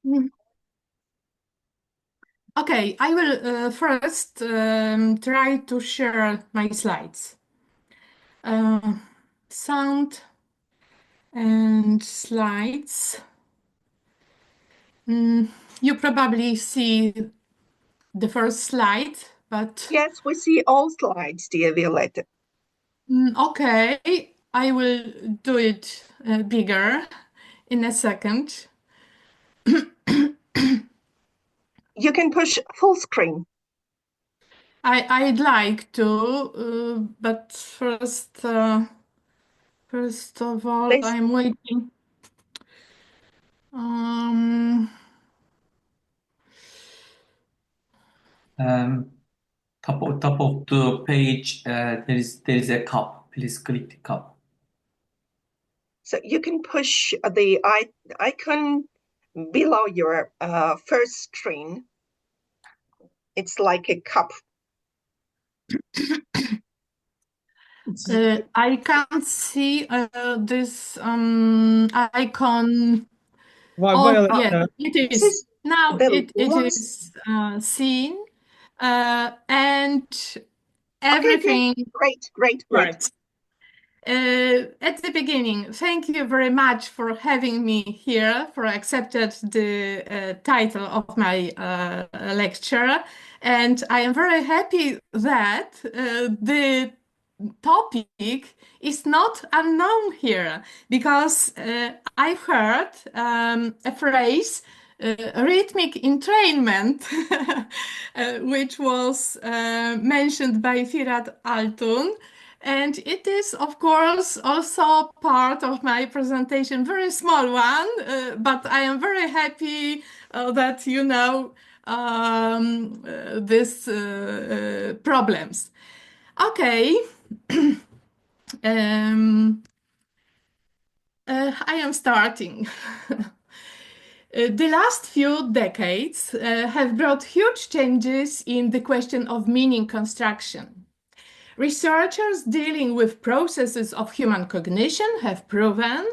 Mm. Okay, I will first try to share my slides. Uh, Sound and slides. Mm, you probably see the first slide, but Yes, we see all slides, dear Violetta. okay, I will do it bigger in a second. You can push full screen. I'd like to, but first of all, Please. I'm waiting. Um, Um, top of the page, there is a cup. Please click the cup. So you can push the icon below your first screen. It's like a cup. I can't see this icon. Oh, yes, Violetta, it This is. is Now the it last. is seen, and Okay, okay. everything Great, great, great. works. At the beginning, thank you very much for having me here, for accepted the title of my lecture. And I am very happy that the topic is not unknown here because I've heard a phrase, rhythmic entrainment, which was mentioned by Firat Altun. And it is, of course, also part of my presentation, very small one, but I am very happy that you know these problems. Okay. um, I am starting. The last few decades have brought huge changes in the question of meaning construction. Researchers dealing with processes of human cognition have proven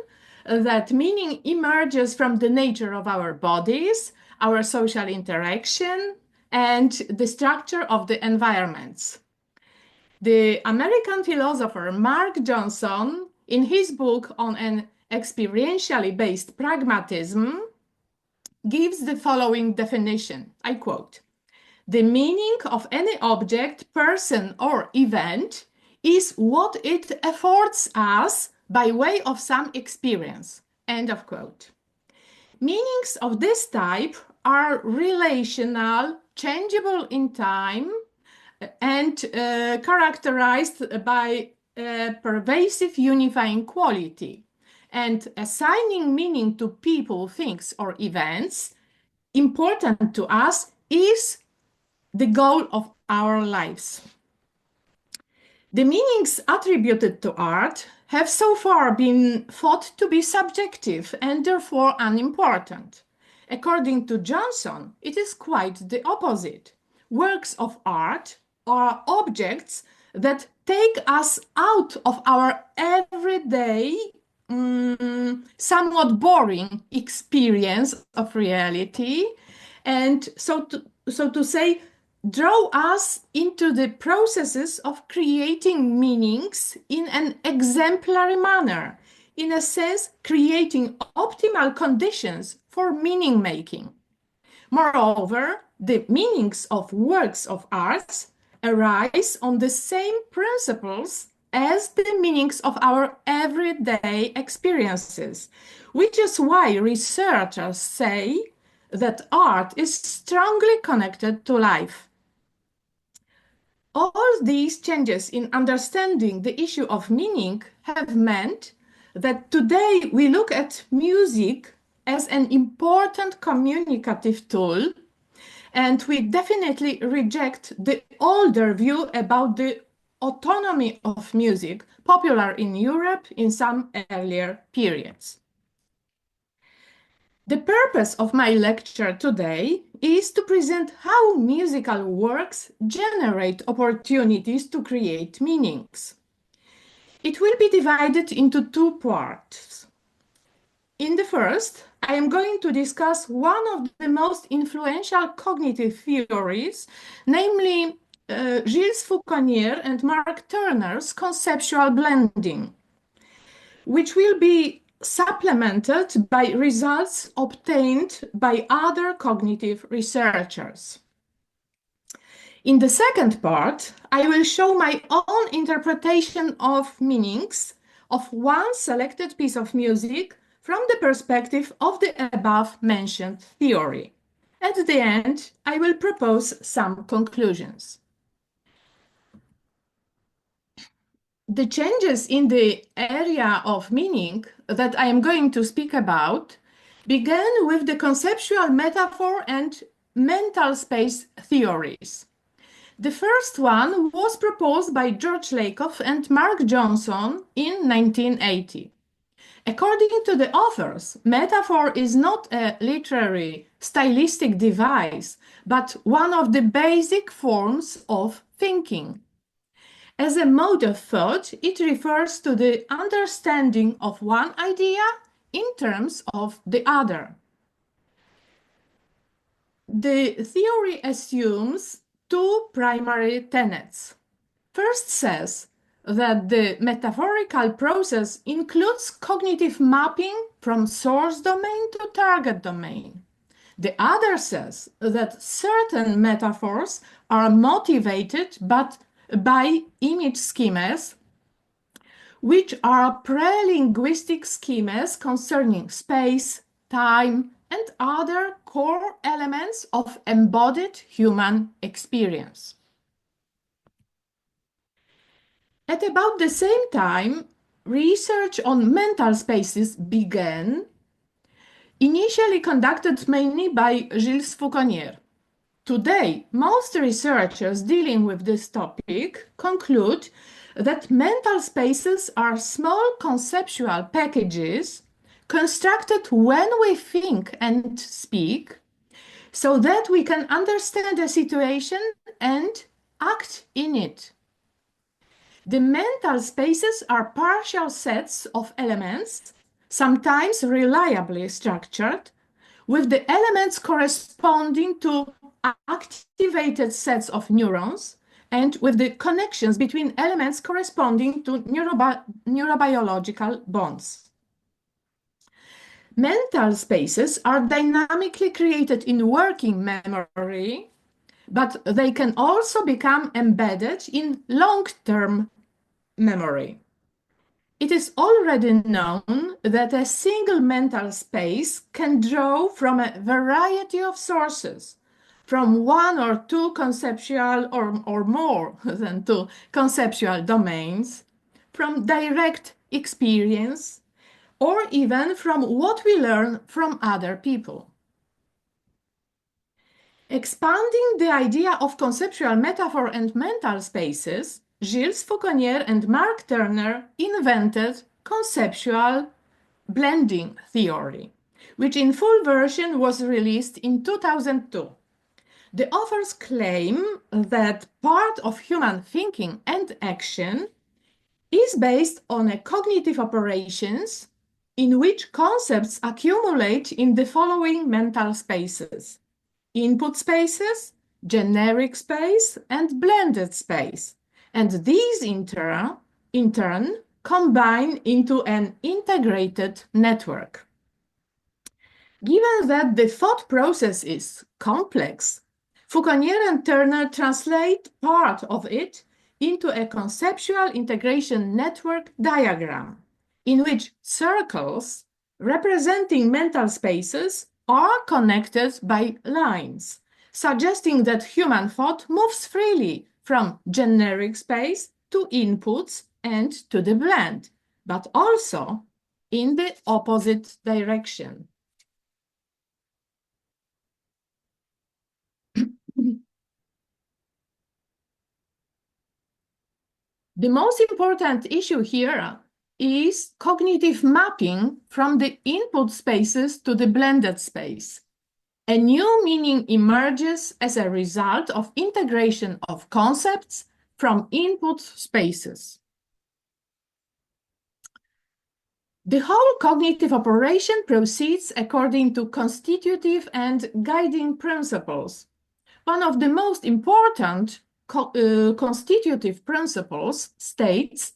that meaning emerges from the nature of our bodies, our social interaction, and the structure of the environments. The American philosopher Mark Johnson, in his book on an experientially based pragmatism, gives the following definition. I quote: the meaning of any object, person, or event is what it affords us by way of some experience. End of quote. Meanings of this type are relational, changeable in time, and characterized by a pervasive unifying quality. And assigning meaning to people, things, or events important to us is the goal of our lives. The meanings attributed to art have so far been thought to be subjective and therefore unimportant. According to Johnson, it is quite the opposite. Works of art are objects that take us out of our everyday, somewhat boring experience of reality, and so to say, draw us into the processes of creating meanings in an exemplary manner, in a sense, creating optimal conditions for meaning making. Moreover, the meanings of works of art arise on the same principles as the meanings of our everyday experiences, which is why researchers say that art is strongly connected to life. All these changes in understanding the issue of meaning have meant that today we look at music as an important communicative tool, and we definitely reject the older view about the autonomy of music, popular in Europe in some earlier periods. The purpose of my lecture today is to present how musical works generate opportunities to create meanings. It will be divided into two parts. In the first, I am going to discuss one of the most influential cognitive theories, namely Gilles Fauconnier and Mark Turner's conceptual blending, which will be supplemented by results obtained by other cognitive researchers. In the second part, I will show my own interpretation of meanings of one selected piece of music from the perspective of the above-mentioned theory. At the end, I will propose some conclusions. The changes in the area of meaning that I am going to speak about began with the conceptual metaphor and mental space theories. The first one was proposed by George Lakoff and Mark Johnson in 1980. According to the authors, metaphor is not a literary, stylistic device, but one of the basic forms of thinking. As a mode of thought, it refers to the understanding of one idea in terms of the other. The theory assumes two primary tenets. First says that the metaphorical process includes cognitive mapping from source domain to target domain. The other says that certain metaphors are motivated by image schemas, which are pre-linguistic schemas concerning space, time, and other core elements of embodied human experience. At about the same time, research on mental spaces began, initially conducted mainly by Gilles Fauconnier. Today, most researchers dealing with this topic conclude that mental spaces are small conceptual packages constructed when we think and speak, so that we can understand a situation and act in it. The mental spaces are partial sets of elements, sometimes reliably structured, with the elements corresponding to activated sets of neurons and with the connections between elements corresponding to neurobiological bonds. Mental spaces are dynamically created in working memory, but they can also become embedded in long-term memory. It is already known that a single mental space can draw from a variety of sources, from one or two conceptual or more than two conceptual domains, from direct experience, or even from what we learn from other people. Expanding the idea of conceptual metaphor and mental spaces, Gilles Fauconnier and Mark Turner invented conceptual blending theory, which in full version was released in 2002. The authors claim that part of human thinking and action is based on a cognitive operations in which concepts accumulate in the following mental spaces: input spaces, generic space, and blended space. And these in turn combine into an integrated network. Given that the thought process is complex, Fauconnier and Turner translate part of it into a conceptual integration network diagram, in which circles representing mental spaces are connected by lines, suggesting that human thought moves freely from generic space to inputs and to the blend, but also in the opposite direction. The most important issue here is cognitive mapping from the input spaces to the blended space. A new meaning emerges as a result of integration of concepts from input spaces. The whole cognitive operation proceeds according to constitutive and guiding principles. One of the most important constitutive principles states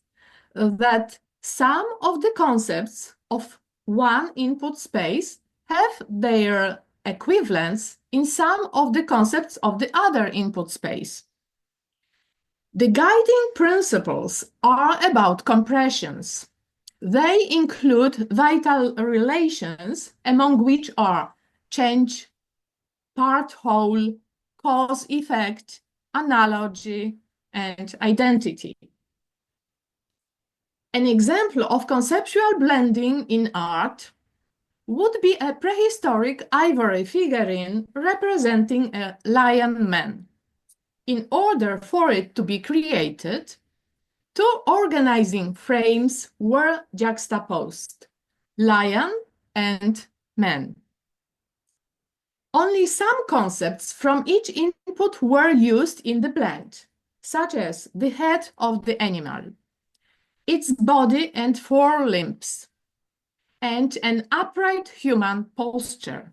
that some of the concepts of one input space have their equivalents in some of the concepts of the other input space. The guiding principles are about compressions. They include vital relations, among which are change, part-whole, cause-effect, analogy, and identity. An example of conceptual blending in art would be a prehistoric ivory figurine representing a lion man. In order for it to be created, two organizing frames were juxtaposed, lion and man. Only some concepts from each input were used in the blend, such as the head of the animal, its body and four limbs, and an upright human posture.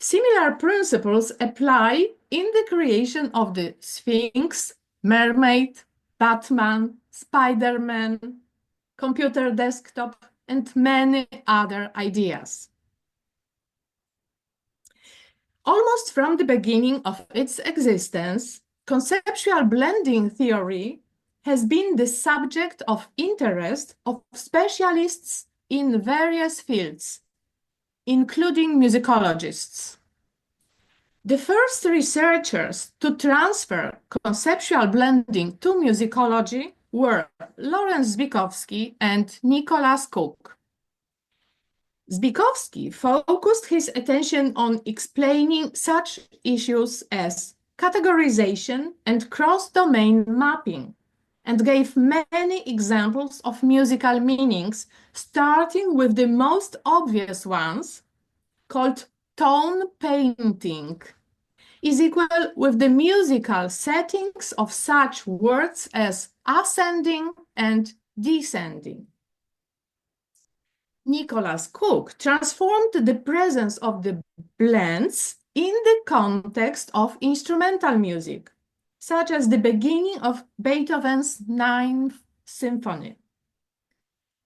Similar principles apply in the creation of the Sphinx, mermaid, Batman, Spider-Man, computer desktop, and many other ideas. Almost from the beginning of its existence, conceptual blending theory has been the subject of interest of specialists in various fields, including musicologists. The first researchers to transfer conceptual blending to musicology were Lawrence Zbikowski and Nicholas Cook. Zbikowski focused his attention on explaining such issues as categorization and cross-domain mapping, and gave many examples of musical meanings, starting with the most obvious ones, called tone painting, is equal with the musical settings of such words as ascending and descending. Nicholas Cook transformed the presence of the blends in the context of instrumental music, such as the beginning of Beethoven's Ninth Symphony.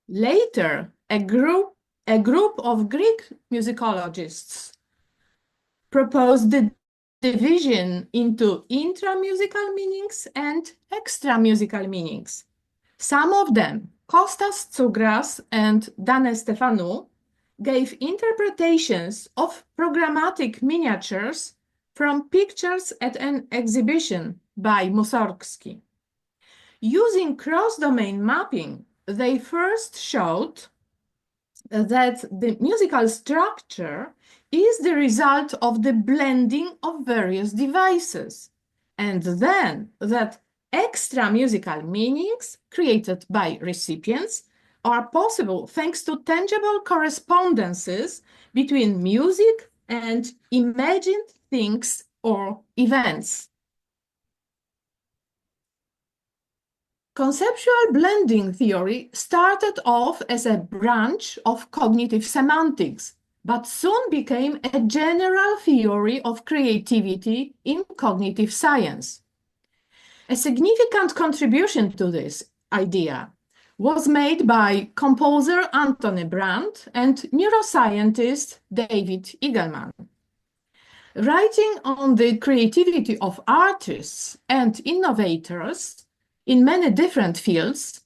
Later, a group of Greek musicologists proposed the division into intra-musical meanings and extra-musical meanings. Some of them, Kostas Tsougas and Dane Stefanou, gave interpretations of programmatic miniatures from pictures at an exhibition by Mussorgsky. Using cross-domain mapping, they first showed that the musical structure is the result of the blending of various devices, and then that extra musical meanings created by recipients are possible thanks to tangible correspondences between music and imagined things or events. Conceptual blending theory started off as a branch of cognitive semantics, but soon became a general theory of creativity in cognitive science. A significant contribution to this idea was made by composer Anthony Brandt and neuroscientist David Eagleman. Writing on the creativity of artists and innovators in many different fields,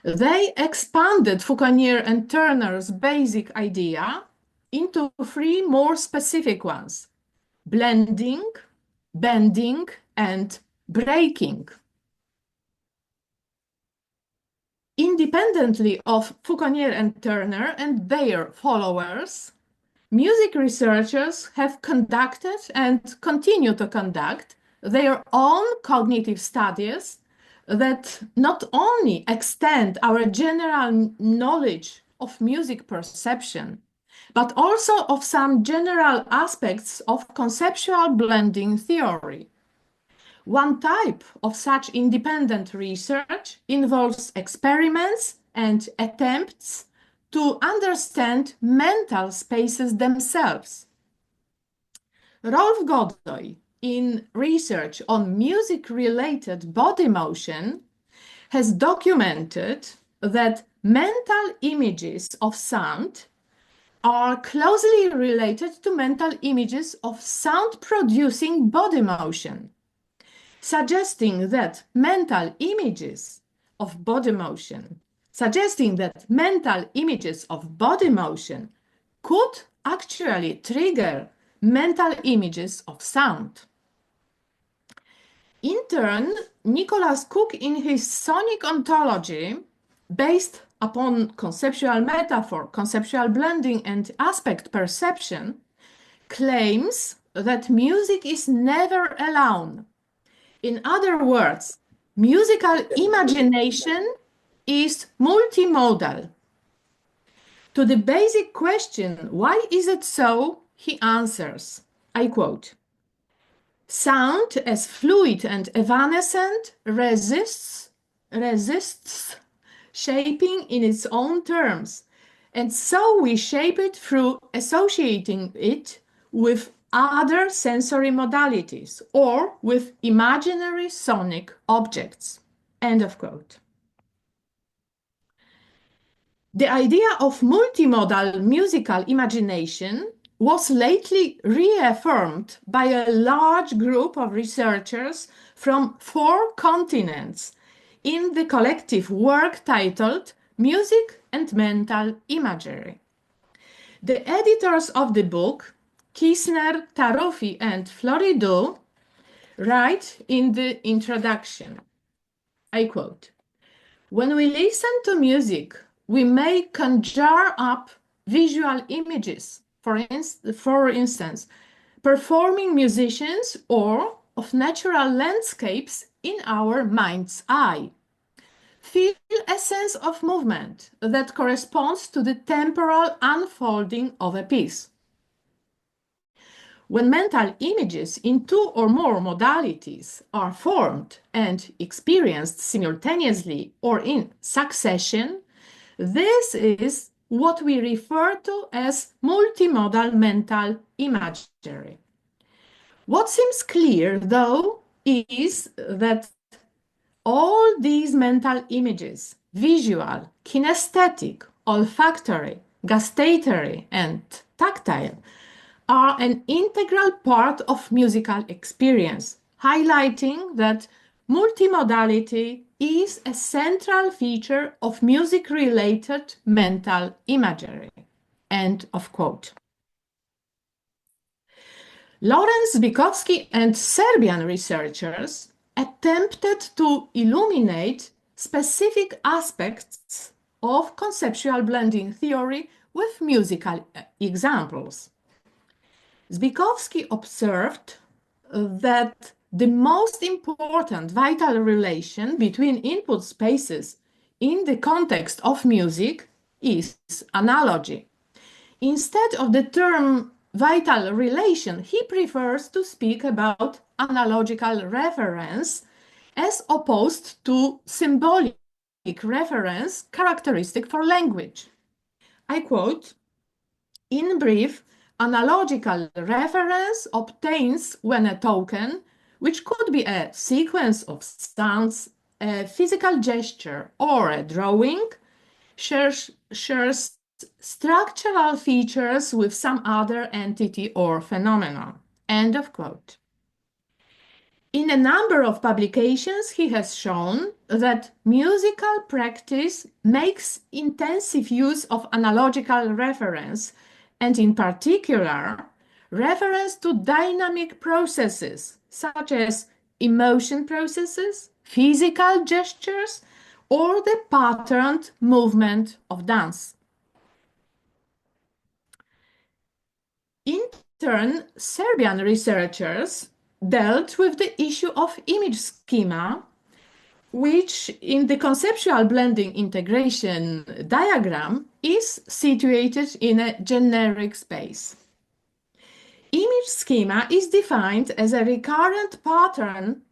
they expanded Fauconnier and Turner's basic idea into three more specific ones: blending, bending, and breaking. Independently of Fauconnier and Turner and their followers, music researchers have conducted and continue to conduct their own cognitive studies that not only extend our general knowledge of music perception, but also of some general aspects of conceptual blending theory. One type of such independent research involves experiments and attempts to understand mental spaces themselves. Rolf Godoy, in research on music-related body motion, has documented that mental images of sound are closely related to mental images of sound-producing body motion, suggesting that mental images of body motion could actually trigger mental images of sound. In turn, Nicholas Cook, in his sonic ontology, based upon conceptual metaphor, conceptual blending, and aspect perception, claims that music is never alone. In other words, musical imagination is multimodal. To the basic question, why is it so, he answers, I quote, "Sound, as fluid and evanescent, resists shaping in its own terms, and so we shape it through associating it with other sensory modalities or with imaginary sonic objects." End of quote. The idea of multimodal musical imagination was lately reaffirmed by a large group of researchers from 4 continents in the collective work titled Music and Mental Imagery. The editors of the book, Kisner, Tarufi, and Floridou, write in the introduction, I quote, "When we listen to music, we may conjure up visual images, for instance, performing musicians or of natural landscapes in our mind's eye. Feel a sense of movement that corresponds to the temporal unfolding of a piece. When mental images in 2 or more modalities are formed and experienced simultaneously or in succession, this is what we refer to as multimodal mental imagery. What seems clear, though, is that all these mental images, visual, kinesthetic, olfactory, gustatory, and tactile, are an integral part of musical experience, highlighting that multimodality is a central feature of music-related mental imagery." End of quote. Lawrence Zbikowski and Serbian researchers attempted to illuminate specific aspects of conceptual blending theory with musical examples. Zbikowski observed that the most important vital relation between input spaces in the context of music is analogy. Instead of the term vital relation, he prefers to speak about analogical reference as opposed to symbolic reference characteristic for language. I quote, "In brief, analogical reference obtains when a token, which could be a sequence of sounds, a physical gesture, or a drawing, shares structural features with some other entity or phenomenon." End of quote. In a number of publications, he has shown that musical practice makes intensive use of analogical reference, and in particular, reference to dynamic processes such as emotion processes, physical gestures, or the patterned movement of dance. In turn, Serbian researchers dealt with the issue of image schema, which in the conceptual blending integration diagram is situated in a generic space. Image schema is defined as a recurrent pattern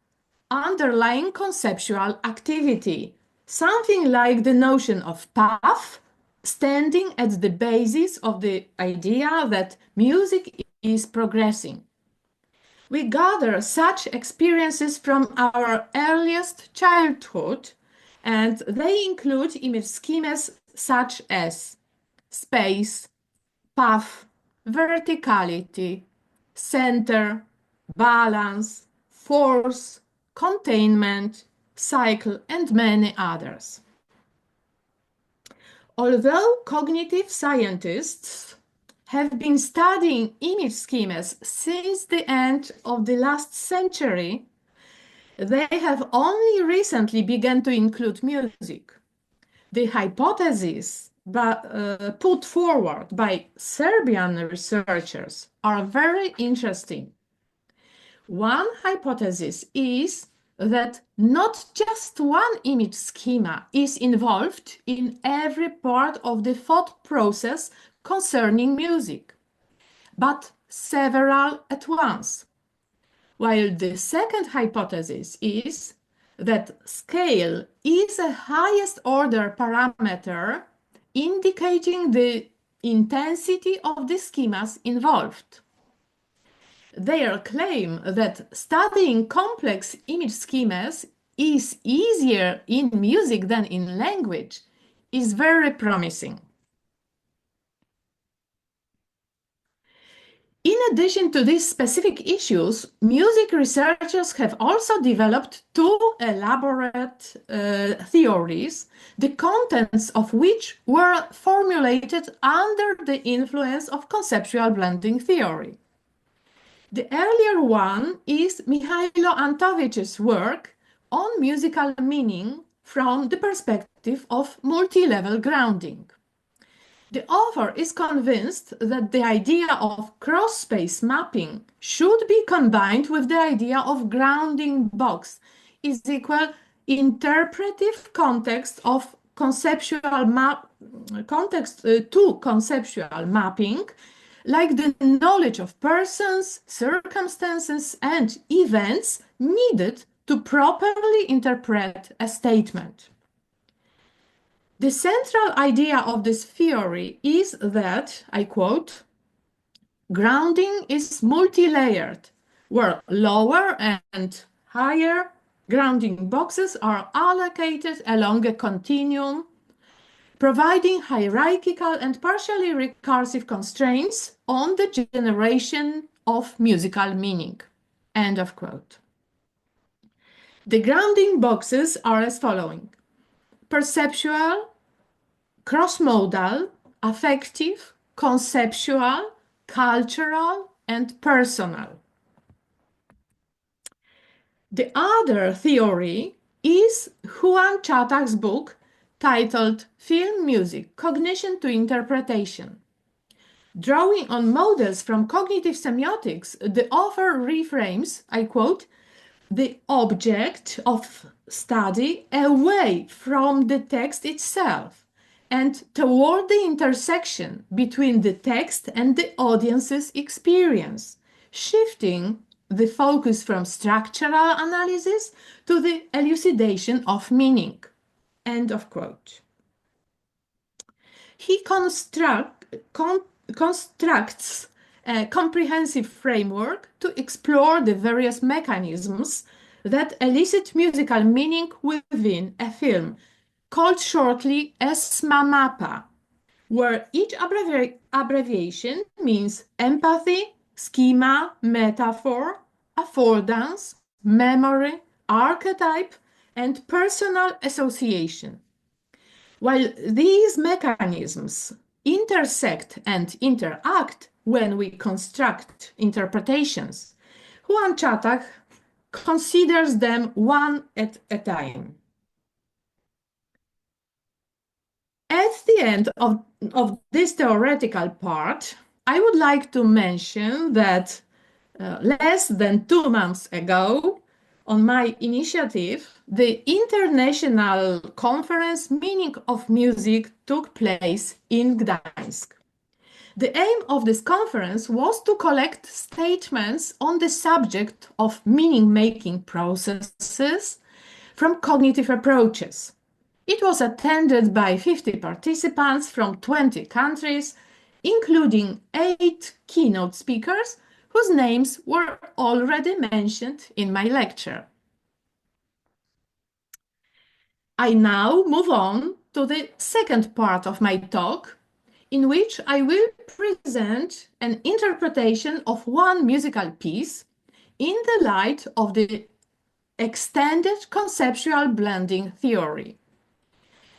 underlying conceptual activity, something like the notion of path, standing at the basis of the idea that music is progressing. We gather such experiences from our earliest childhood, and they include image schemas such as space, path, verticality, center, balance, force, containment, cycle, and many others. Although cognitive scientists have been studying image schemas since the end of the last century, they have only recently begun to include music. The hypotheses put forward by Serbian researchers are very interesting. One hypothesis is that not just one image schema is involved in every part of the thought process concerning music, but several at once. While the second hypothesis is that scale is a highest order parameter indicating the intensity of the schemas involved. Their claim that studying complex image schemas is easier in music than in language is very promising. In addition to these specific issues, music researchers have also developed two elaborate theories, the contents of which were formulated under the influence of conceptual blending theory. The earlier one is Mihailo Antovich's work on musical meaning from the perspective of multi-level grounding. The author is convinced that the idea of cross-space mapping should be combined with the idea of grounding box is equal interpretive context of conceptual conceptual mapping, like the knowledge of persons, circumstances, and events needed to properly interpret a statement. The central idea of this theory is that, I quote, grounding is multi-layered, where lower and higher grounding boxes are allocated along a continuum, providing hierarchical and partially recursive constraints on the generation of musical meaning. End of quote. The grounding boxes are as following: perceptual, cross-modal, affective, conceptual, cultural, and personal. The other theory is Juan Chatach's book titled Film Music: Cognition to Interpretation. Drawing on models from cognitive semiotics, the author reframes, I quote, the object of study away from the text itself and toward the intersection between the text and the audience's experience, shifting the focus from structural analysis to the elucidation of meaning. End of quote. He constructs a comprehensive framework to explore the various mechanisms that elicit musical meaning within a film, called shortly ESMA MAPA, where each abbreviation means empathy, schema, metaphor, affordance, memory, archetype, and personal association. While these mechanisms intersect and interact when we construct interpretations, Juan Chatach considers them one at a time. At the end of this theoretical part, I would like to mention that less than 2 months ago, on my initiative, the International Conference Meaning of Music took place in Gdańsk. The aim of this conference was to collect statements on the subject of meaning-making processes from cognitive approaches. It was attended by 50 participants from 20 countries, including 8 keynote speakers whose names were already mentioned in my lecture. I now move on to the second part of my talk, in which I will present an interpretation of one musical piece in the light of the extended conceptual blending theory.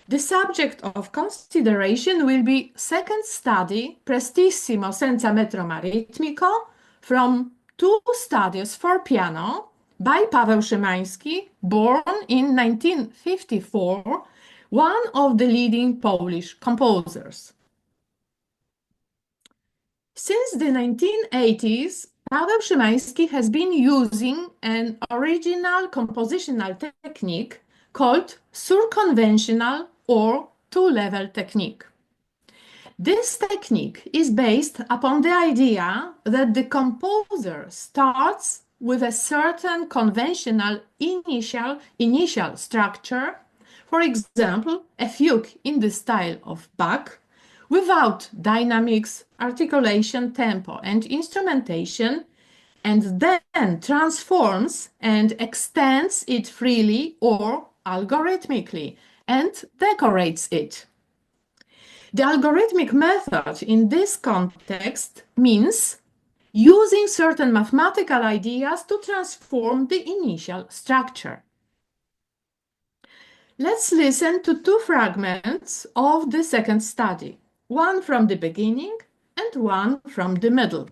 The subject of consideration will be second study Prestissimo senza metro aritmico from Two Studies for Piano by Paweł Szymański, born in 1954, one of the leading Polish composers. Since the 1980s, Paweł Szymański has been using an original compositional technique called surconventional or two-level technique. This technique is based upon the idea that the composer starts with a certain conventional initial structure, for example, a fugue in the style of Bach, without dynamics, articulation, tempo, and instrumentation, and then transforms and extends it freely or algorithmically and decorates it. The algorithmic method in this context means using certain mathematical ideas to transform the initial structure. Let's listen to two fragments of the second study, one from the beginning and one from the middle.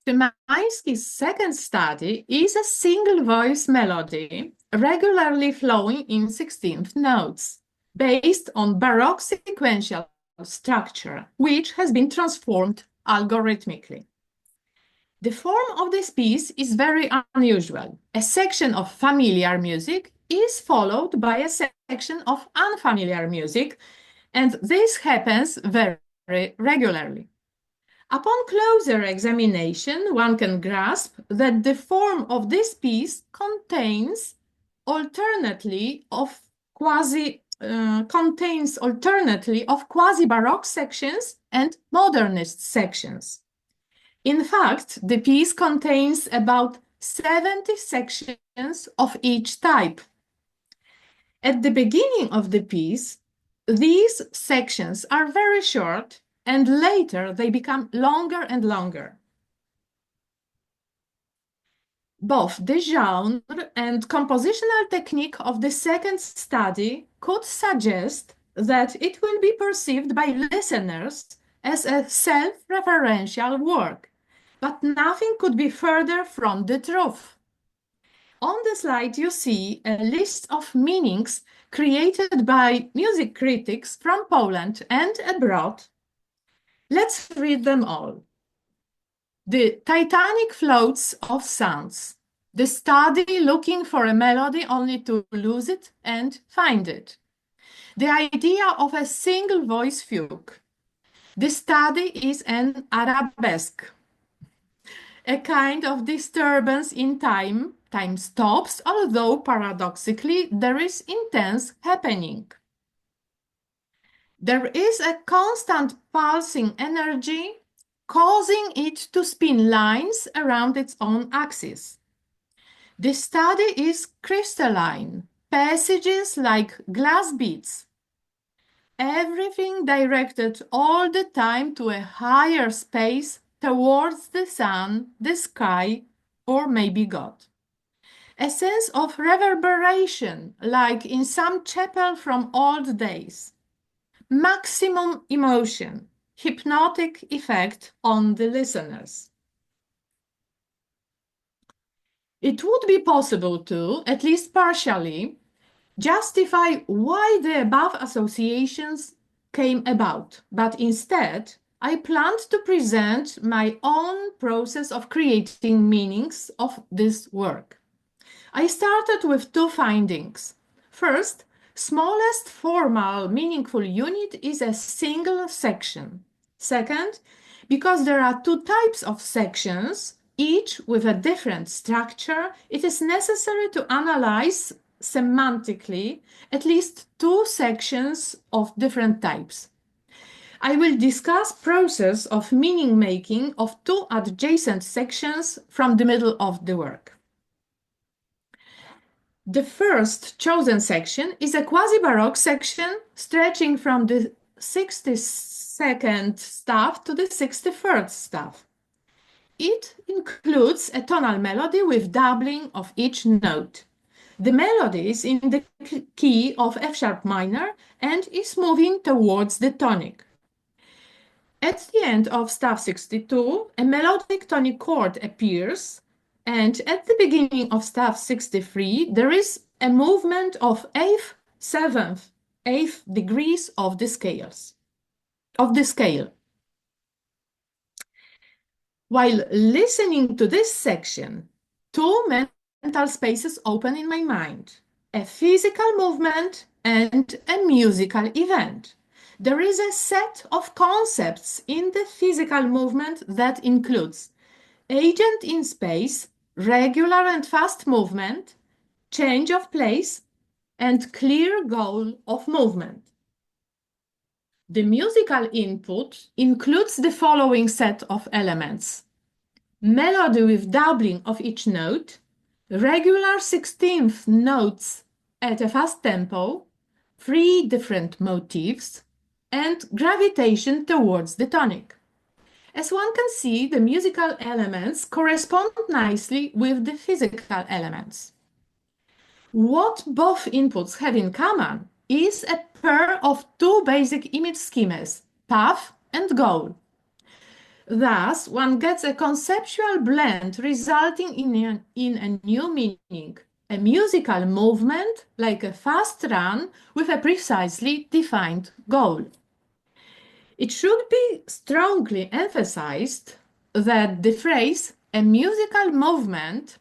Szymański's second study is a single voice melody regularly flowing in 16th notes, based on Baroque sequential structure, which has been transformed algorithmically. The form of this piece is very unusual. A section of familiar music is followed by a section of unfamiliar music, and this happens very regularly. Upon closer examination, one can grasp that the form of this piece contains alternately of quasi-Baroque sections and modernist sections. In fact, the piece contains about 70 sections of each type. At the beginning of the piece, these sections are very short, and later they become longer and longer. Both the genre and compositional technique of the second study could suggest that it will be perceived by listeners as a self-referential work, but nothing could be further from the truth. On the slide, you see a list of meanings created by music critics from Poland and abroad. Let's read them all. The titanic floats of sounds. The study looking for a melody only to lose it and find it. The idea of a single voice fugue. The study is an arabesque. A kind of disturbance in time. Time stops, although paradoxically there is intense happening. There is a constant pulsing energy causing it to spin lines around its own axis. The study is crystalline, passages like glass beads. Everything directed all the time to a higher space towards the sun, the sky, or maybe God. A sense of reverberation, like in some chapel from old days. Maximum emotion, hypnotic effect on the listeners. It would be possible to, at least partially, justify why the above associations came about, but instead, I planned to present my own process of creating meanings of this work. I started with two findings. First, smallest formal meaningful unit is a single section. Second, because there are two types of sections, each with a different structure, it is necessary to analyze semantically at least two sections of different types. I will discuss process of meaning making of two adjacent sections from the middle of the work. The first chosen section is a quasi-Baroque section stretching from the 62nd staff to the 63rd staff. It includes a tonal melody with doubling of each note. The melody is in the key of F sharp minor and is moving towards the tonic. At the end of staff 62, a melodic tonic chord appears, and at the beginning of staff 63, there is a movement of 8th, 7th, 8th degrees of the scale. While listening to this section, two mental spaces open in my mind: a physical movement and a musical event. There is a set of concepts in the physical movement that includes agent in space, regular and fast movement, change of place, and clear goal of movement. The musical input includes the following set of elements: melody with doubling of each note, regular 16th notes at a fast tempo, 3 different motifs, and gravitation towards the tonic. As one can see, the musical elements correspond nicely with the physical elements. What both inputs have in common is a pair of two basic image schemas, path and goal. Thus, one gets a conceptual blend resulting in a new meaning, a musical movement like a fast run with a precisely defined goal. It should be strongly emphasized that the phrase "a musical movement"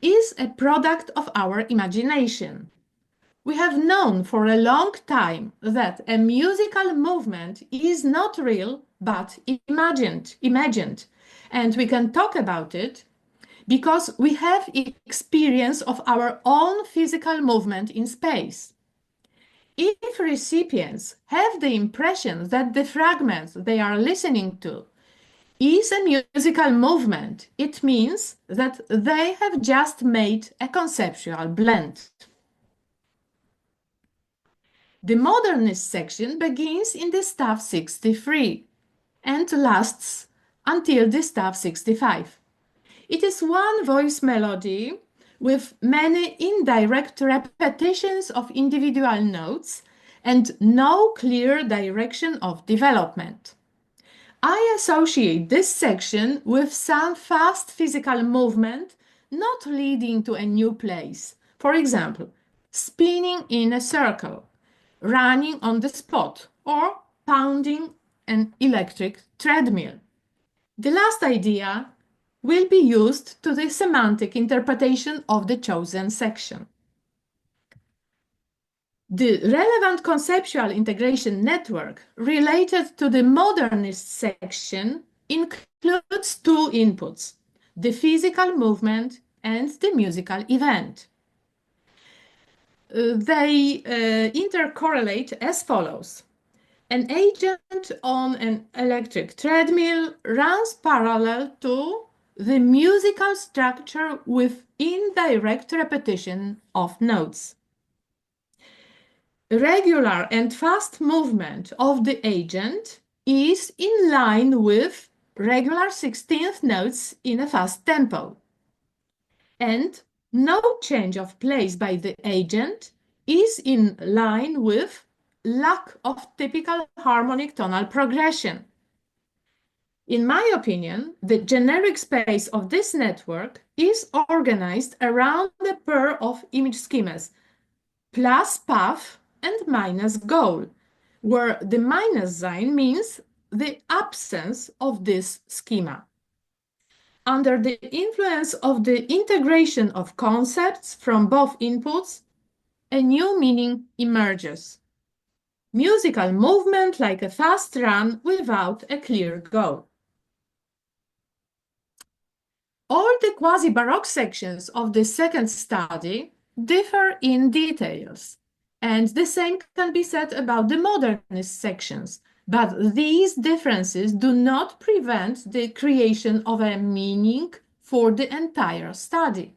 is a product of our imagination. We have known for a long time that a musical movement is not real but imagined, and we can talk about it because we have experience of our own physical movement in space. If recipients have the impression that the fragment they are listening to is a musical movement, it means that they have just made a conceptual blend. The modernist section begins in the staff 63 and lasts until the staff 65. It is one voice melody with many indirect repetitions of individual notes and no clear direction of development. I associate this section with some fast physical movement not leading to a new place. For example, spinning in a circle, running on the spot, or pounding an electric treadmill. The last idea will be used to the semantic interpretation of the chosen section. The relevant conceptual integration network related to the modernist section includes two inputs: the physical movement and the musical event. They intercorrelate as follows. An agent on an electric treadmill runs parallel to the musical structure with indirect repetition of notes. Regular and fast movement of the agent is in line with regular 16th notes in a fast tempo. And no change of place by the agent is in line with lack of typical harmonic tonal progression. In my opinion, the generic space of this network is organized around a pair of image schemas, plus path and minus goal, where the minus sign means the absence of this schema. Under the influence of the integration of concepts from both inputs, a new meaning emerges. Musical movement like a fast run without a clear goal. All the quasi-Baroque sections of the second study differ in details, and the same can be said about the modernist sections. But these differences do not prevent the creation of a meaning for the entire study.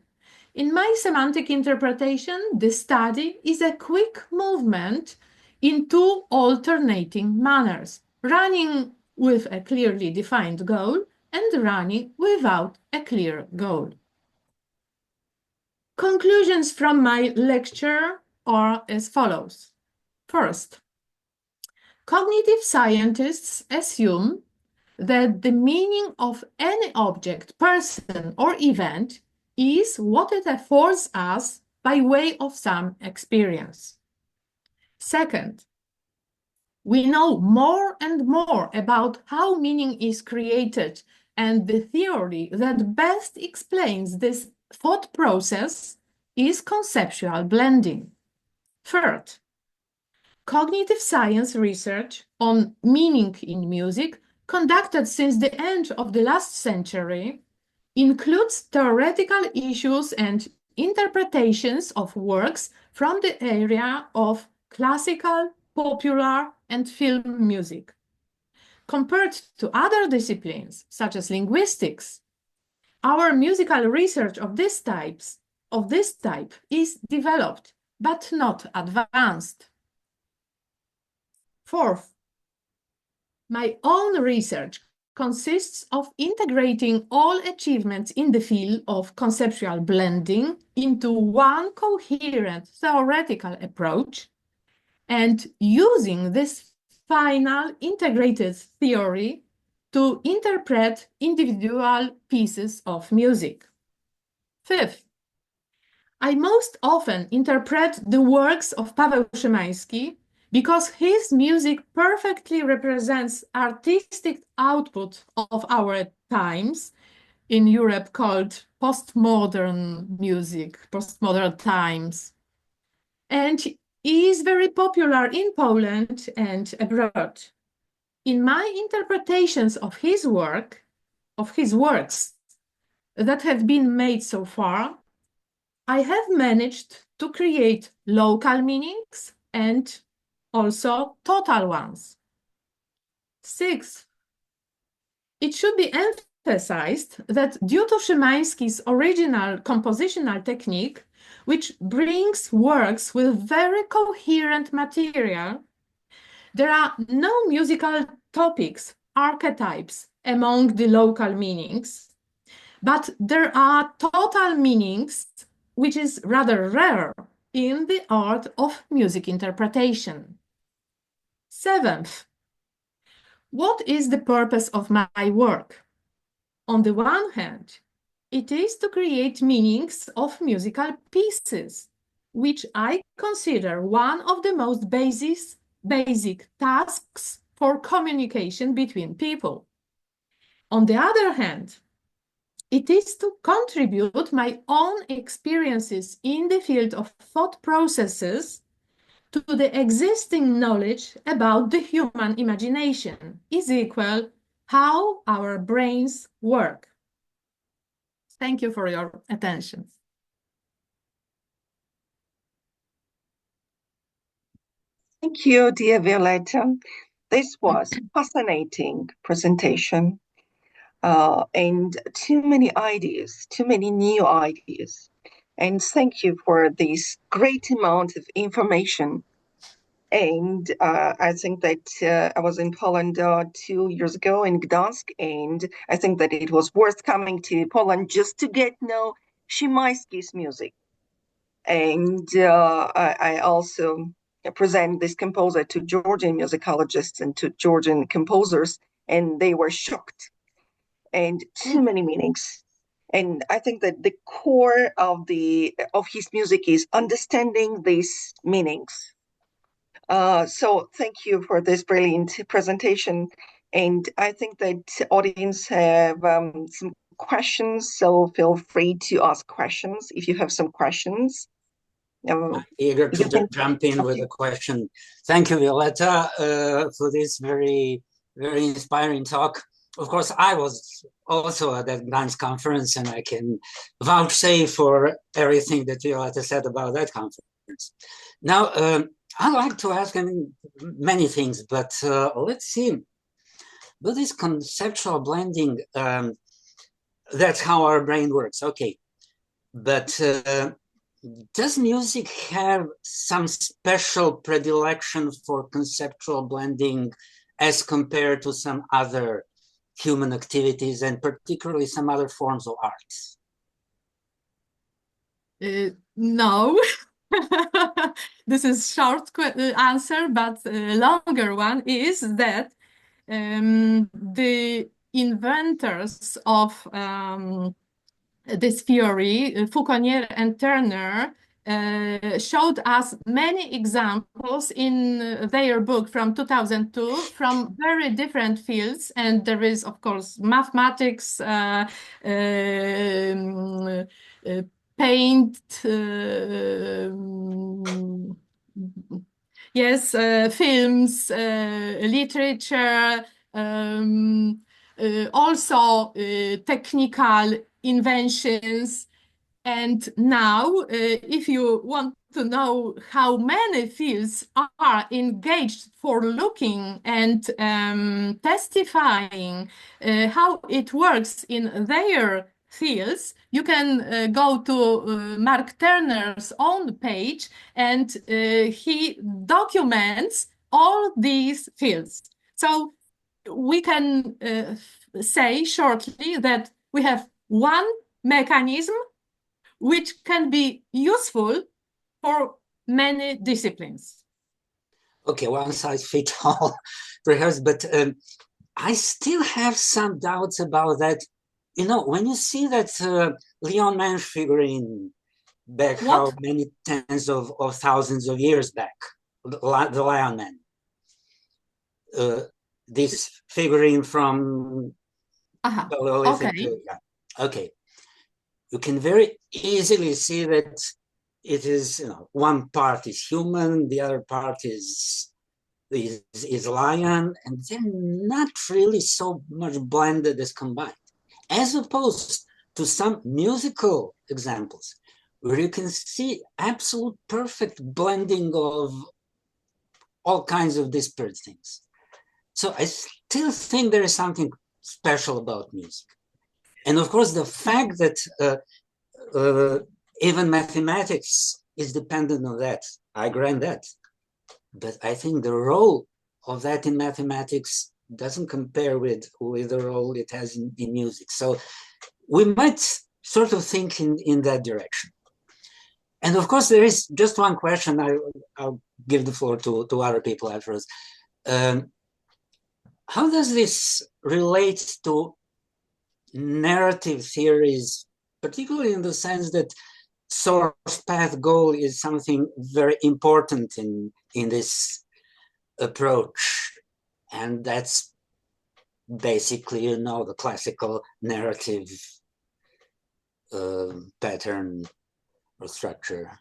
In my semantic interpretation, the study is a quick movement in two alternating manners, running with a clearly defined goal and running without a clear goal. Conclusions from my lecture are as follows. First, cognitive scientists assume that the meaning of any object, person, or event is what it affords us by way of some experience. Second, we know more and more about how meaning is created And the theory that best explains this thought process is conceptual blending. Third, cognitive science research on meaning in music, conducted since the end of the last century, includes theoretical issues and interpretations of works from the area of classical, popular, and film music. Compared to other disciplines, such as linguistics, our musical research of this type is developed, but not advanced. Fourth, my own research consists of integrating all achievements in the field of conceptual blending into one coherent theoretical approach and using this final integrated theory to interpret individual pieces of music. Fifth, I most often interpret the works of Paweł Szymański because his music perfectly represents artistic output of our times, in Europe called postmodern music, postmodern times, and is very popular in Poland and abroad. In my interpretations of his works that have been made so far, I have managed to create local meanings and also total ones. Sixth, it should be emphasized that due to Szymański's original compositional technique, which brings works with very coherent material, there are no musical topics, archetypes among the local meanings, but there are total meanings, which is rather rare in the art of music interpretation. Seventh, what is the purpose of my work? On the one hand, it is to create meanings of musical pieces, which I consider one of the most basic tasks for communication between people. On the other hand, it is to contribute my own experiences in the field of thought processes to the existing knowledge about the human imagination is equal how our brains work. Thank you for your attention. Thank you, dear Violetta. This was fascinating presentation and too many ideas, too many new ideas. And thank you for this great amount of information. And I think that I was in Poland 2 years ago in Gdansk, and I think that it was worth coming to Poland just to get to know Szymański's music. And I also present this composer to Georgian musicologists and to Georgian composers, and they were shocked. And too many meanings. And I think that the core of his music is understanding these meanings. So thank you for this brilliant presentation. And I think that audience have some questions, so feel free to ask questions if you have some questions. I'm eager to jump in with a question. Thank you, Violetta, for this very, very inspiring talk. Of course, I was also at that Gdansk conference, and I can vouchsafe for everything that Violetta said about that conference. Now, I'd like to ask many things, but let's see. With this conceptual blending, that's how our brain works. Okay, but does music have some special predilection for conceptual blending as compared to some other human activities, and particularly some other forms of arts? No. This is short answer, but longer one is that the inventors of this theory, Fauconnier and Turner, showed us many examples in their book from 2002 from very different fields. And there is, of course, mathematics, paint, yes, films, literature, also technical inventions. And now, if you want to know how many fields are engaged for looking and testifying how it works in their fields, you can go to Mark Turner's own page, and he documents all these fields. So we can say shortly that we have one mechanism which can be useful for many disciplines. Okay, one size fits all, perhaps, but I still have some doubts about that. You know, when you see that Leon Mensch figurine back how many tens of thousands of years back, the Lion Man, this figurine from Paleolithic period. Okay. You can very easily see that it is, you know, one part is human, the other part is lion, and they're not really so much blended as combined, as opposed to some musical examples where you can see absolute perfect blending of all kinds of disparate things. So I still think there is something special about music. And of course, the fact that even mathematics is dependent on that, I grant that. But I think the role of that in mathematics doesn't compare with the role it has in music. So we might sort of think in that direction. And of course, there is just one question. I'll give the floor to other people afterwards. How does this relate to narrative theories, particularly in the sense that source path goal is something very important in this approach? And that's basically, you know, the classical narrative pattern or structure.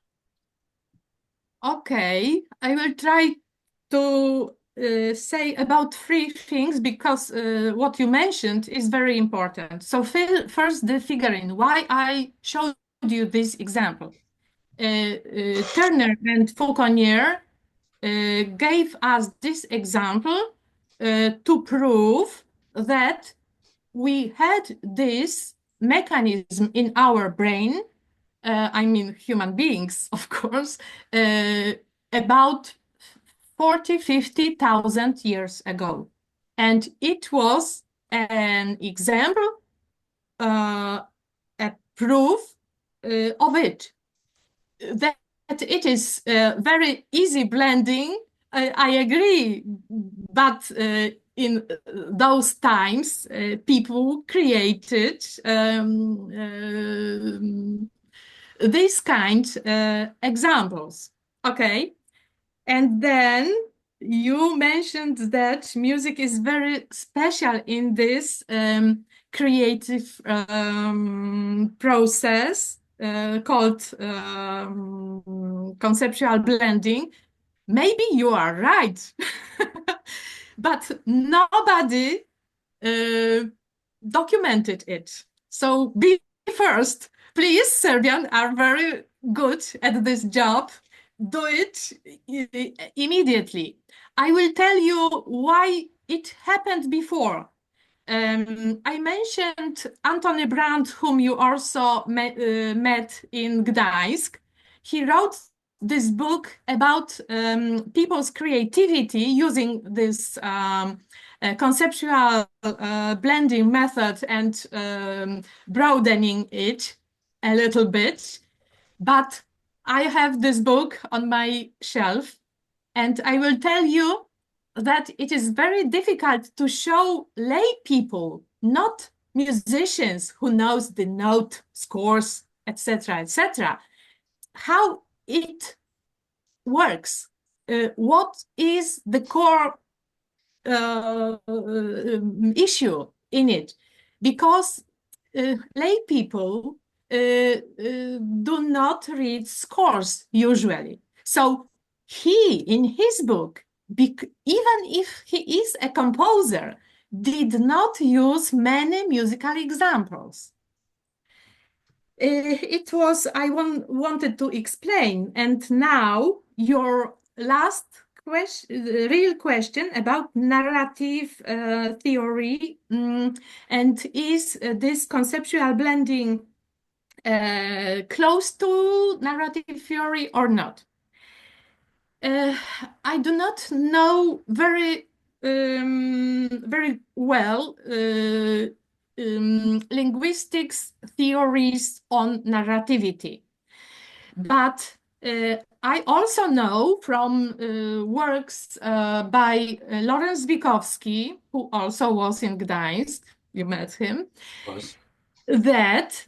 Okay, I will try to say about three things, because what you mentioned is very important. So first, the figurine, why I showed you this example. Turner and Fauconnier gave us this example to prove that we had this mechanism in our brain, I mean human beings, of course, about 40, 50,000 years ago. And it was an example, a proof of it, that it is very easy blending. I agree, but in those times, people created these kind examples. Okay. And then you mentioned that music is very special in this creative process called conceptual blending. Maybe you are right, but nobody documented it. So be first. Please, Serbians are very good at this job. Do it immediately. I will tell you why it happened before. I mentioned Antony Brandt, whom you also met in Gdańsk. He wrote this book about people's creativity using this conceptual blending method and broadening it a little bit. But I have this book on my shelf, and I will tell you that it is very difficult to show lay people, not musicians who knows the note scores, etc., how it works. What is the core issue in it? Because lay people do not read scores usually. So he, in his book, even if he is a composer, did not use many musical examples. It was, I wanted to explain, and now your last question, real question about narrative theory, and is this conceptual blending close to narrative theory or not? I do not know very well linguistics theories on narrativity, but I also know from works by Lawrence Bikowski, who also was in Gdańsk, you met him, Of course, that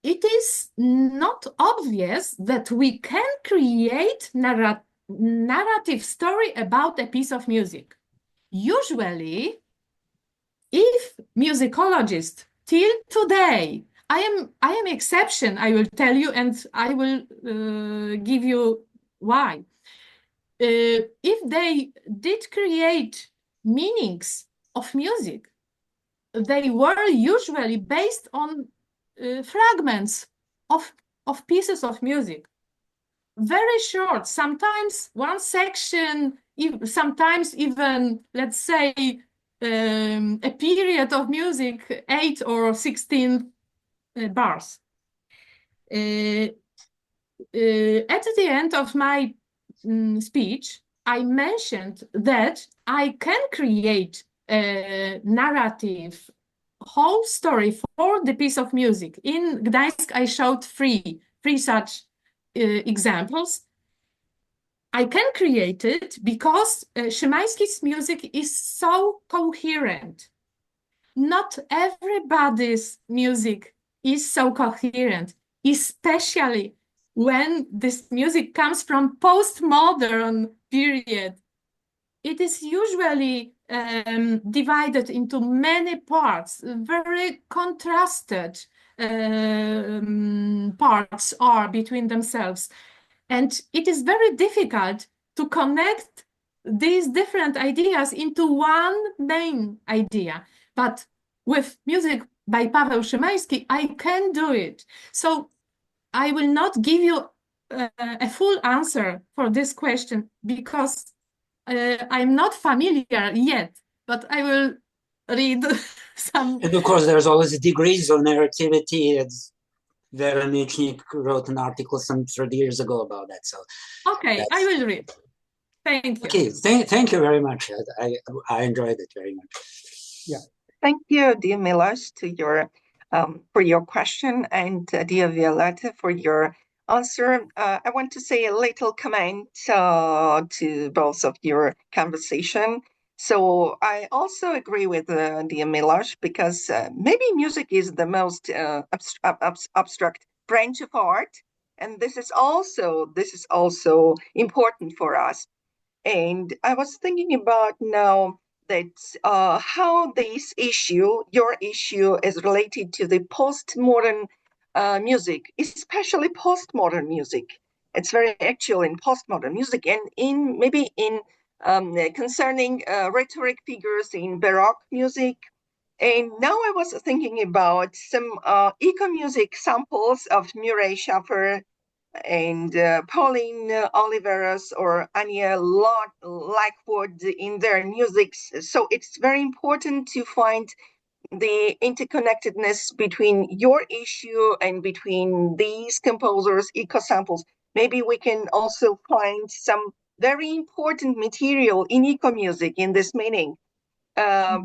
it is not obvious that we can create narrative story about a piece of music. Usually, if musicologists till today, I am exception, I will tell you, and I will give you why. If they did create meanings of music, they were usually based on fragments of pieces of music. Very short, sometimes one section, sometimes even, let's say, a period of music, 8 or 16 bars. At the end of my speech, I mentioned that I can create a narrative, whole story for the piece of music. In Gdańsk, I showed three such examples. I can create it because Szymański's music is so coherent. Not everybody's music is so coherent, especially when this music comes from postmodern period. It is usually divided into many parts, very contrasted parts are between themselves. And it is very difficult to connect these different ideas into one main idea. But with music by Paweł Szymański, I can do it. So I will not give you a full answer for this question because I'm not familiar yet, but I will read some. And of course, there's always degrees of narrativity. It's Vera Michnik wrote an article some 30 years ago about that. So okay, I will read. Thank you. Okay, thank you very much. I enjoyed it very much. Yeah. Thank you, dear Miloš, for your question, and dear Violetta for your answer. I want to say a little comment to both of your conversation. So I also agree with dear Miloš because maybe music is the most abstract branch of art, and this is also important for us. And I was thinking about now that how your issue is related to the postmodern music, especially postmodern music. It's very actual in postmodern music and concerning rhetoric figures in Baroque music. And now I was thinking about some eco music samples of Murray Schafer and Pauline Oliveros or Anya Lockwood in their music. So it's very important to find the interconnectedness between your issue and between these composers' eco samples. Maybe we can also find some very important material in eco music in this meaning,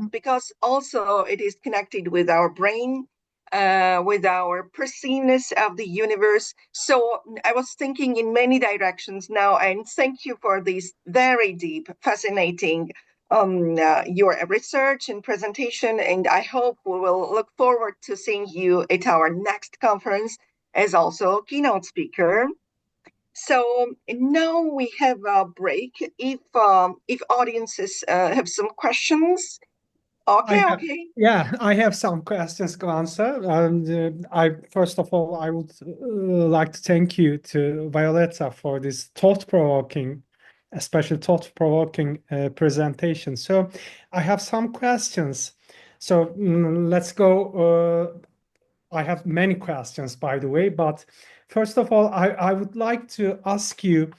because also it is connected with our brain, with our perceiveness of the universe. So I was thinking in many directions now, and thank you for this very deep, fascinating your research and presentation. And I hope we will look forward to seeing you at our next conference as also keynote speaker. So now we have a break. If audiences have some questions, okay. Yeah, I have some questions to answer. And first of all, I would like to thank you to Violetta for this thought-provoking, especially thought-provoking presentation. So I have some questions. So let's go. I have many questions, by the way, but first of all, I would like to ask you,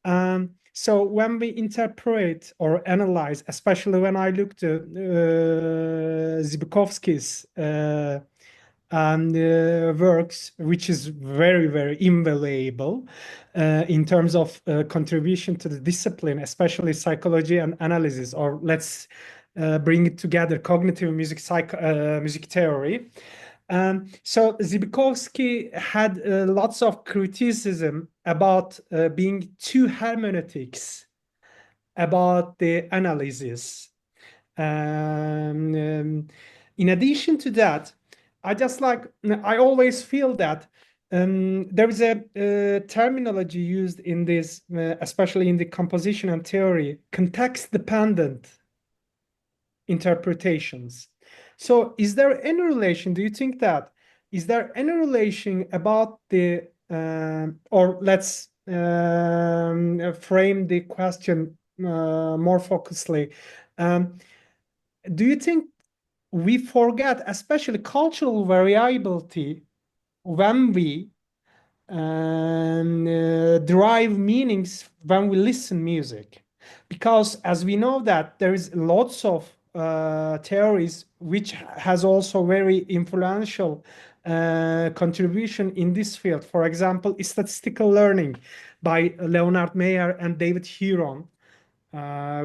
so when we interpret or analyze, especially when I looked at Zbykovsky's works, which is very, very invaluable in terms of contribution to the discipline, especially psychology and analysis, or let's bring it together, cognitive music theory. So Zbykovsky had lots of criticism about being too hermeneutics about the analysis. In addition to that, I always feel that there is a terminology used in this, especially in the composition and theory, context-dependent interpretations. So is there any relation, do you think that, is there any relation about the, or let's frame the question more focusedly. Do you think we forget, especially cultural variability, when we derive meanings when we listen music? Because as we know that there is lots of theories which has also very influential contribution in this field. For example, statistical learning by Leonard Meyer and David Huron,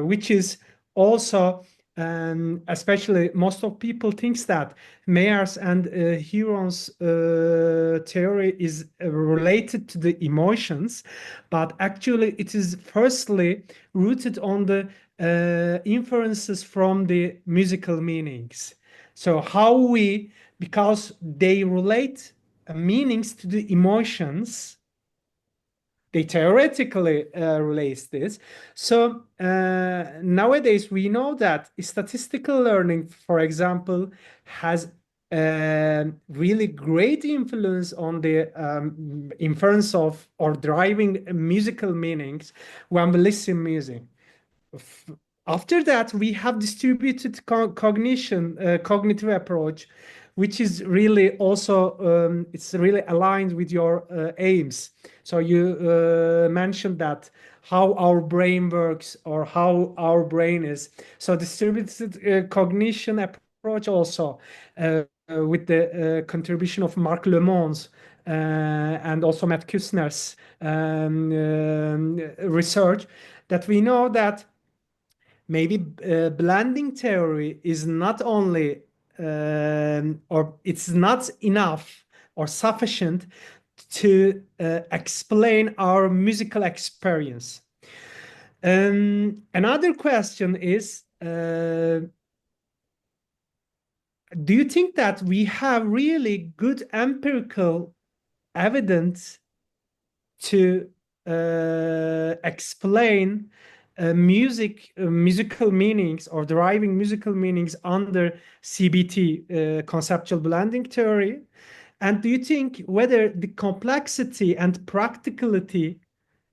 which is also, especially most of people thinks that Meyer's and Huron's theory is related to the emotions, but actually it is firstly rooted on the inferences from the musical meanings. So how we, because they relate meanings to the emotions, they theoretically relate this. So nowadays we know that statistical learning, for example, has really great influence on the inference of or deriving musical meanings when we listen music. After that, we have distributed cognition, cognitive approach, which is really also, it's really aligned with your aims. So you mentioned that how our brain works or how our brain is. So distributed cognition approach also with the contribution of Marc Lemons and also Matt Kussner's research, that we know that maybe blending theory is not only or it's not enough or sufficient to explain our musical experience. Another question is, do you think that we have really good empirical evidence to explain musical meanings or deriving musical meanings under CBT, conceptual blending theory? And do you think whether the complexity and practicality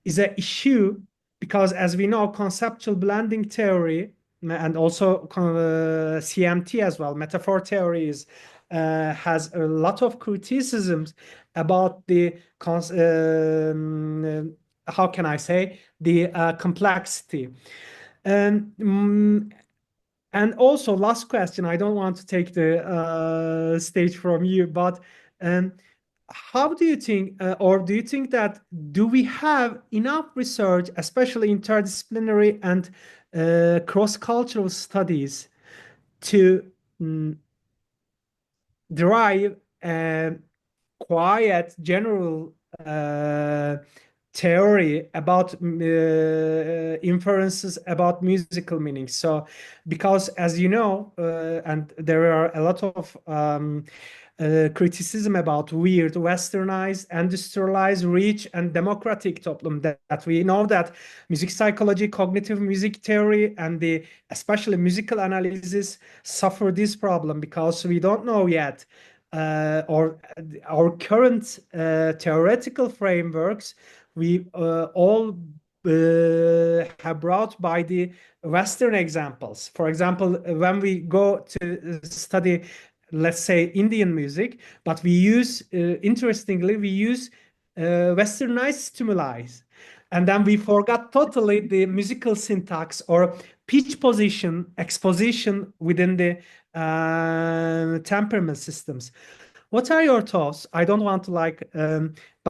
is an issue? Because as we know, conceptual blending theory and also CMT as well, metaphor theories, has a lot of criticisms about the how can I say, the complexity. And also, last question, I don't want to take the stage from you, but how do you think, or do you think that, do we have enough research, especially interdisciplinary and cross-cultural studies, to derive quiet general theory about inferences about musical meanings? So because as you know, and there are a lot of criticism about weird, westernized, industrialized, rich, and democratic toplum, that we know that music psychology, cognitive music theory, and especially musical analysis suffer this problem because we don't know yet, or our current theoretical frameworks, we all have brought by the Western examples. For example, when we go to study, let's say, Indian music, but we use, interestingly, we use Westernized stimuli. And then we forgot totally the musical syntax or pitch position, exposition within the temperament systems. What are your thoughts? I don't want to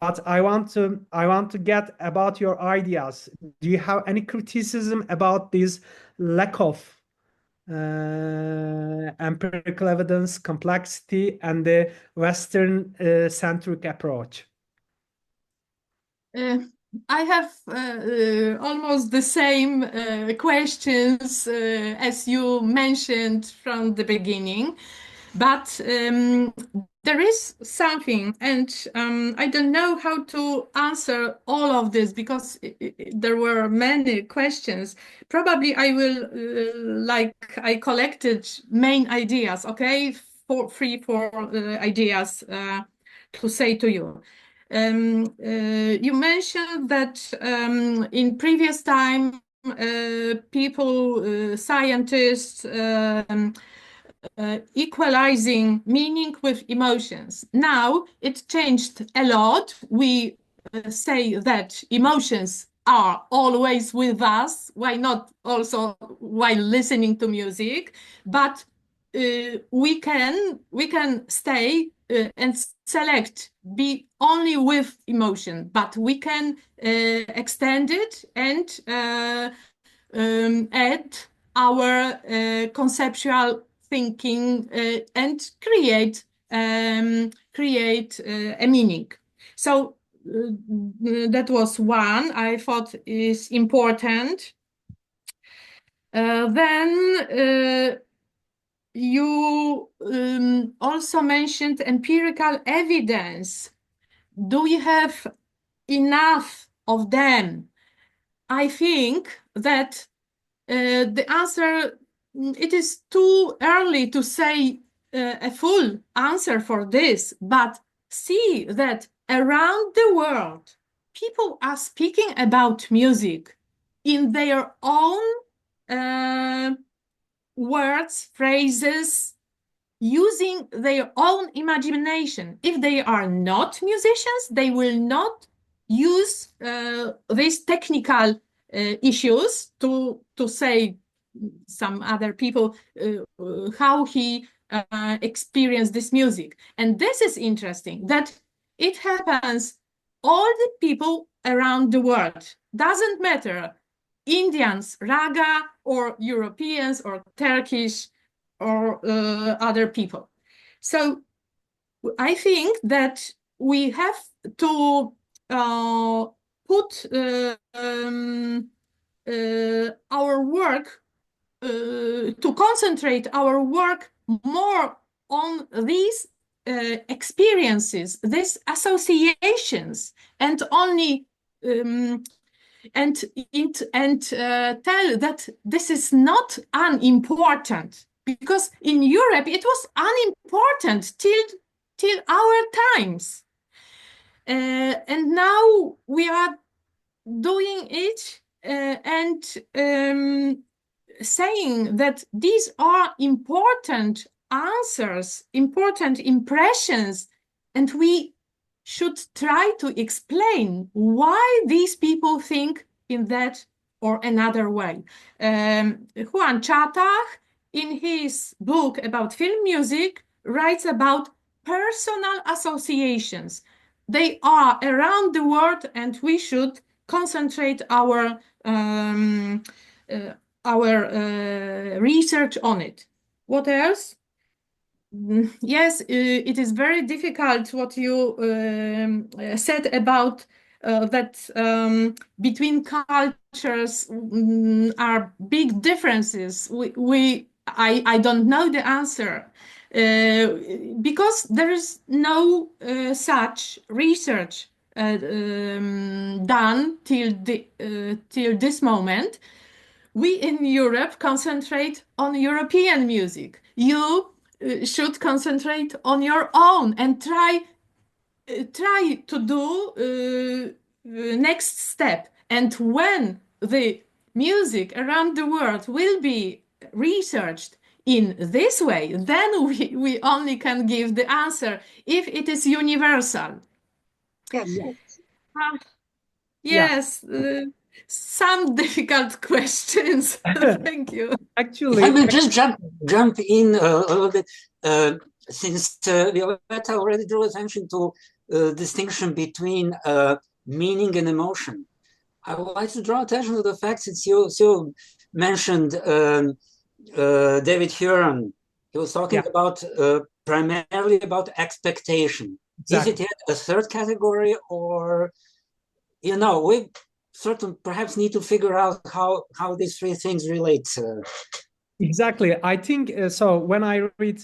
but I want to get about your ideas. Do you have any criticism about this lack of empirical evidence, complexity, and the Western centric approach? I have almost the same questions as you mentioned from the beginning, but there is something, and I don't know how to answer all of this because there were many questions. Probably I will, I collected main ideas, okay? Four ideas to say to you. You mentioned that in previous time, people, scientists, equalizing meaning with emotions. Now it changed a lot. We say that emotions are always with us. Why not also while listening to music? But we can stay and select be only with emotion, but we can extend it and add our conceptual thinking and create a meaning. So that was one I thought is important. Then you also mentioned empirical evidence. Do we have enough of them? I think that the answer, it is too early to say a full answer for this, but see that around the world, people are speaking about music in their own words, phrases, using their own imagination. If they are not musicians, they will not use these technical issues to say some other people how he experienced this music. And this is interesting that it happens all the people around the world. Doesn't matter Indians, Raga, or Europeans, or Turkish, or other people. So I think that we have to put our work, to concentrate our work more on these experiences, these associations, and only and tell that this is not unimportant, because in Europe it was unimportant till our times, and now we are doing it and saying that these are important answers, important impressions, and we should try to explain why these people think in that or another way. Juan Chatach, in his book about film music, writes about personal associations. They are around the world, and we should concentrate our research on it. What else? Yes, it is very difficult what you said about that between cultures are big differences. I don't know the answer, because there is no such research done till this moment. We in Europe concentrate on European music. You should concentrate on your own and try to do next step. And when the music around the world will be researched in this way, then we only can give the answer if it is universal. Yes. Yes, some difficult questions. Thank you. If I may just jump in a little bit, since Violetta already drew attention to distinction between meaning and emotion. I would like to draw attention to the fact that you mentioned David Huron. He was talking about primarily about expectation. Exactly. Is it yet a third category, or we perhaps need to figure out how these three things relate? Exactly. I think so. When I read,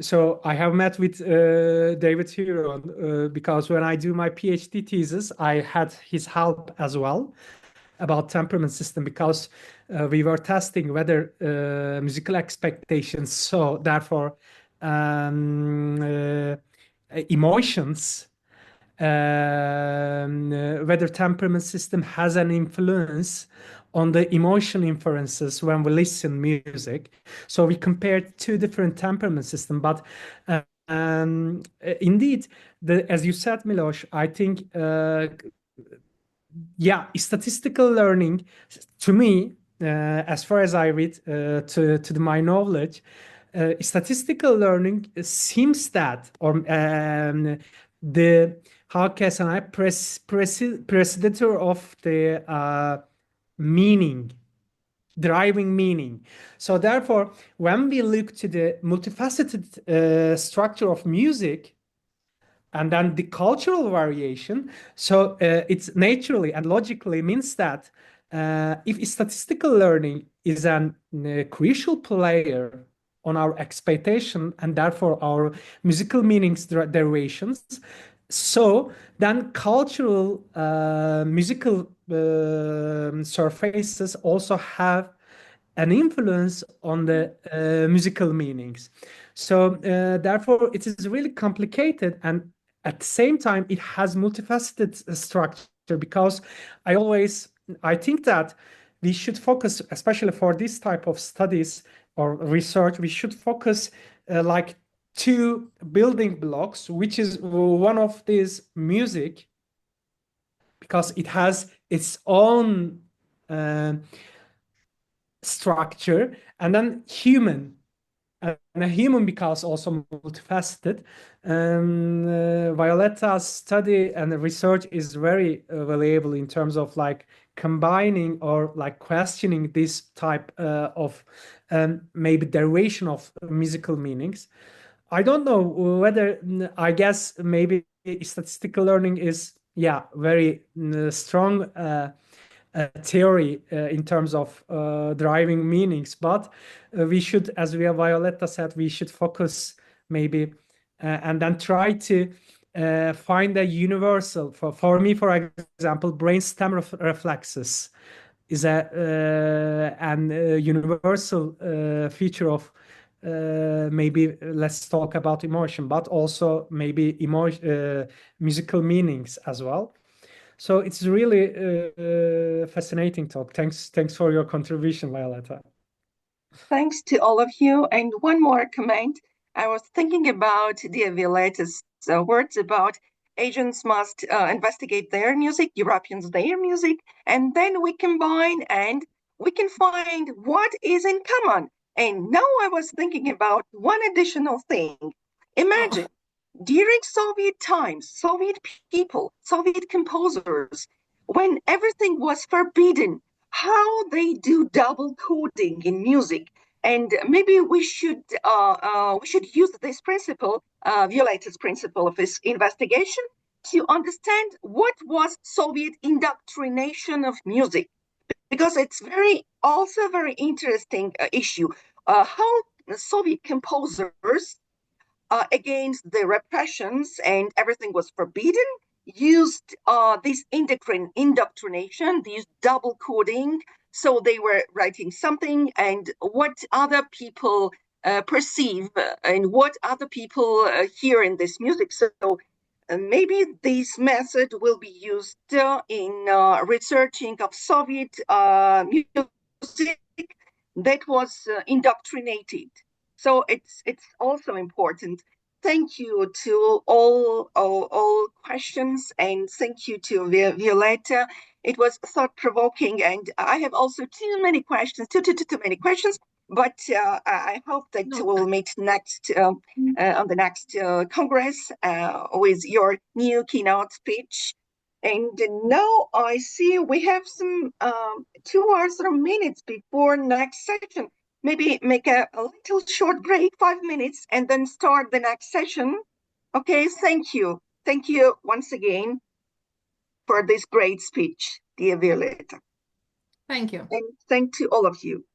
so I have met with David Huron because when I do my PhD thesis, I had his help as well about temperament system, because we were testing whether musical expectations, so therefore emotions, whether temperament system has an influence on the emotion inferences when we listen music. So we compared two different temperament systems, but indeed, as you said, Miloš, I think statistical learning, to me, as far as I read, to my knowledge, statistical learning seems that, or the how can I precedator of the meaning, driving meaning. So therefore, when we look to the multifaceted structure of music, and then the cultural variation, so it's naturally and logically means that if statistical learning is a crucial player on our expectation and therefore our musical meanings derivations, so then cultural musical surfaces also have an influence on the musical meanings. So therefore it is really complicated, and at the same time it has multifaceted structure, because I think that we should focus, especially for this type of studies or research, we should focus like two building blocks, which is one of these music, because it has its own structure, and then human, and a human because also multifaceted. Violetta's study and research is very valuable in terms of like combining or like questioning this type of maybe derivation of musical meanings. I don't know whether, I guess maybe statistical learning is very strong theory in terms of driving meanings, but we should, as Violetta said, we should focus maybe and then try to find a universal. For me, for example, brainstem reflexes is an universal feature of maybe let's talk about emotion, but also maybe musical meanings as well. So it's really fascinating talk. Thanks for your contribution, Violetta. Thanks to all of you. And one more comment. I was thinking about dear Violetta's words about Asians must investigate their music, Europeans their music, and then we combine and we can find what is in common. And now I was thinking about one additional thing. Imagine during Soviet times, Soviet people, Soviet composers, when everything was forbidden, how they do double coding in music. And maybe we should use this principle, Violetta's principle of this investigation, to understand what was Soviet indoctrination of music, because it's also very interesting issue. How Soviet composers, against the repressions and everything was forbidden, used this indoctrination, this double coding. So they were writing something and what other people perceive and what other people hear in this music. So maybe this method will be used in researching of Soviet music that was indoctrinated. So it's also important. Thank you to all questions, and thank you to Violetta. It was thought-provoking, and I have also too many questions, too many questions. But I hope that we'll meet next on the next Congress with your new keynote speech. And now I see we have some 2 hours or minutes before next session. Maybe make a little short break, 5 minutes, and then start the next session. Okay, thank you. Thank you once again for this great speech, dear Violetta. Thank you. And thank to all of you.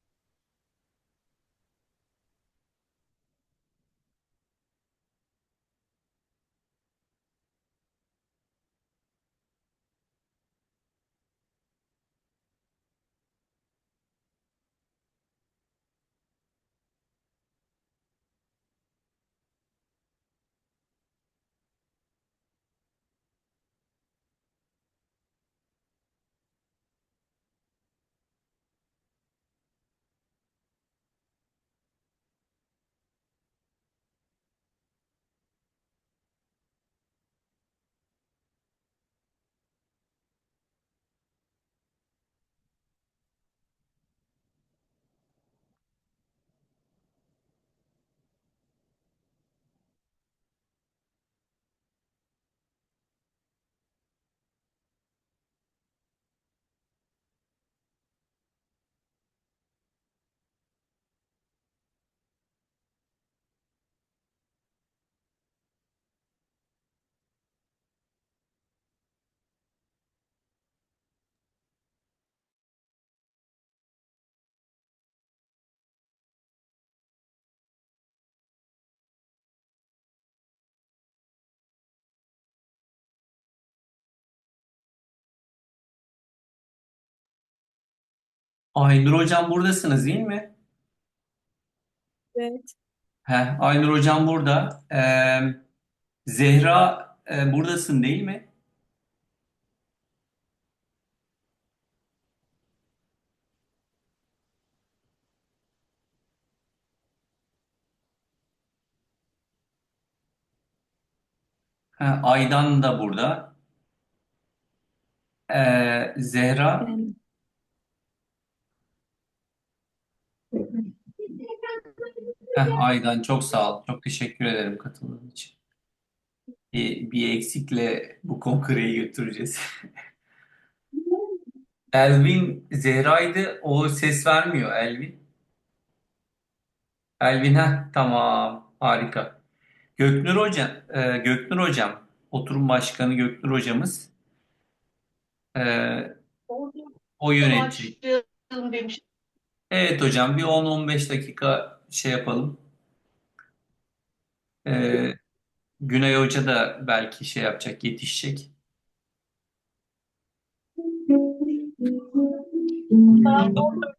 Aynur Hocam buradasınız değil mi? Evet. Aynur Hocam burada. Zehra buradasın değil mi? Aydan da burada. Zehra. Aydan çok sağ ol. Çok teşekkür ederim katıldığın için. Bir eksikle bu kongreyi götüreceğiz. Elvin Zehra'ydı. O ses vermiyor Elvin. Elvin tamam harika. Göknur hocam, oturum başkanı Göknur hocamız e, o yönetecek. Başlayalım demiş. Evet hocam bir 10-15 dakika şey yapalım. E, Güney Hoca da belki şey yapacak, yetişecek.